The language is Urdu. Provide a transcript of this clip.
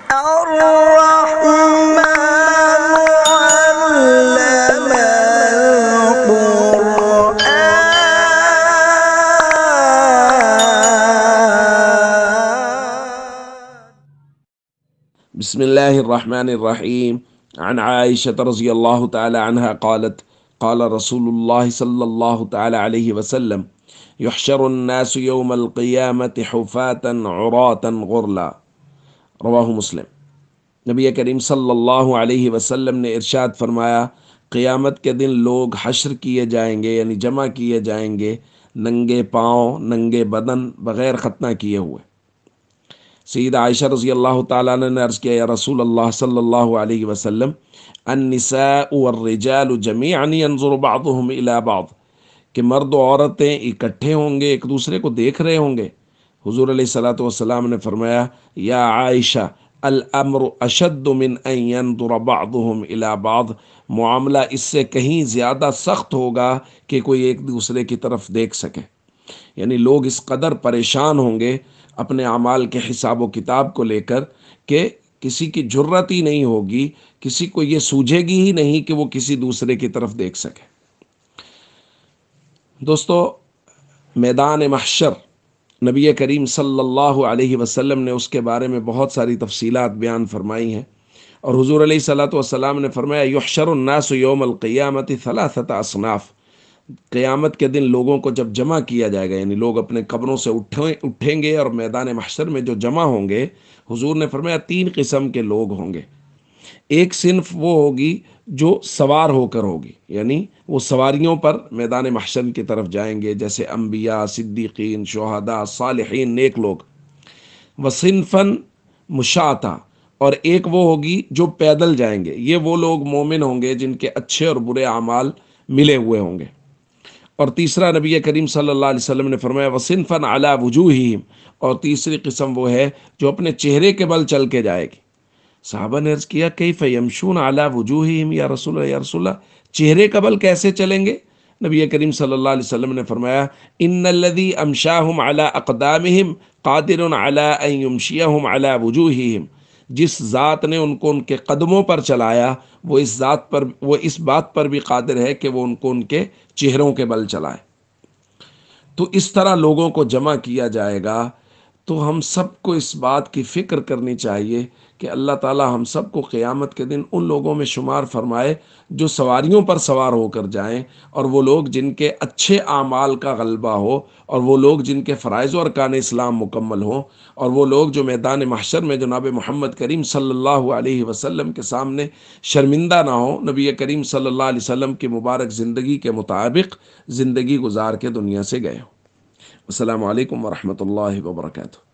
الرحمن علم بسم الله الرحمن الرحيم. عن عائشة رضي الله تعالى عنها قالت قال رسول الله صلى الله تعالى عليه وسلم يحشر الناس يوم القيامة حفاة عراة غرلا. رواہ مسلم۔ نبی کریم صلی اللہ علیہ وسلم نے ارشاد فرمایا، قیامت کے دن لوگ حشر کیے جائیں گے، یعنی جمع کیے جائیں گے، ننگے پاؤں، ننگے بدن، بغیر ختنہ کیے ہوئے۔ سیدہ عائشہ رضی اللہ تعالیٰ عنہ نے عرض کیا، یا رسول اللہ صلی اللہ علیہ وسلم، النساء والرجال جميعا ينظر بعضهم الى بعض، کہ مرد و عورتیں اکٹھے ہوں گے، ایک دوسرے کو دیکھ رہے ہوں گے۔ حضور علیہ الصلوۃ والسلام نے فرمایا، یا عائشہ الامر اشد من ان ينظر بعضهم الى بعض، معاملہ اس سے کہیں زیادہ سخت ہوگا کہ کوئی ایک دوسرے کی طرف دیکھ سکے۔ یعنی لوگ اس قدر پریشان ہوں گے اپنے اعمال کے حساب و کتاب کو لے کر کہ کسی کی جرت ہی نہیں ہوگی، کسی کو یہ سوجھے گی ہی نہیں کہ وہ کسی دوسرے کی طرف دیکھ سکے۔ دوستو، میدان محشر نبی کریم صلی اللہ علیہ وسلم نے اس کے بارے میں بہت ساری تفصیلات بیان فرمائی ہیں، اور حضور علیہ الصلوۃ والسلام نے فرمایا، یحشر الناس یوم القیامت ثلاثۃ اصناف، قیامت کے دن لوگوں کو جب جمع کیا جائے گا، یعنی لوگ اپنے قبروں سے اٹھیں گے اور میدان محشر میں جو جمع ہوں گے، حضور نے فرمایا 3 قسم کے لوگ ہوں گے۔ ایک صنف وہ ہوگی جو سوار ہو کر ہوگی، یعنی وہ سواریوں پر میدان محشر کی طرف جائیں گے، جیسے انبیاء، صدیقین، شہداء، صالحین، نیک لوگ۔ وصنفاً مشاۃ، اور ایک وہ ہوگی جو پیدل جائیں گے، یہ وہ لوگ مومن ہوں گے جن کے اچھے اور برے اعمال ملے ہوئے ہوں گے۔ اور تیسرا نبی کریم صلی اللہ علیہ وسلم نے فرمایا، وصنفاً علی وجوہہم، اور تیسری قسم وہ ہے جو اپنے چہرے کے بل چل کے جائے گی۔ صحابہ نے عرض کیا، کیف یمشون علی وجوہہم یا رسول اللہ، یا رسول اللہ، چہرے کا بل کیسے چلیں گے؟ نبی کریم صلی اللہ علیہ وسلم نے فرمایا، ان الذی امشاہم علی اقدامہم قادر علی ان یمشیہم علی وجوہہم، جس ذات نے ان کو ان کے قدموں پر چلایا، وہ اس بات پر بھی قادر ہے کہ وہ ان کو ان کے چہروں کے بل چلائے۔ تو اس طرح لوگوں کو جمع کیا جائے گا، تو ہم سب کو اس بات کی فکر کرنی چاہیے کہ اللہ تعالی ہم سب کو قیامت کے دن ان لوگوں میں شمار فرمائے جو سواریوں پر سوار ہو کر جائیں، اور وہ لوگ جن کے اچھے اعمال کا غلبہ ہو، اور وہ لوگ جن کے فرائض و ارکان اسلام مکمل ہوں، اور وہ لوگ جو میدان محشر میں جناب محمد کریم صلی اللہ علیہ وسلم کے سامنے شرمندہ نہ ہوں، نبی کریم صلی اللہ علیہ وسلم کی مبارک زندگی کے مطابق زندگی گزار کے دنیا سے گئے ہوں۔ السلام علیکم ورحمۃ اللہ وبرکاتہ۔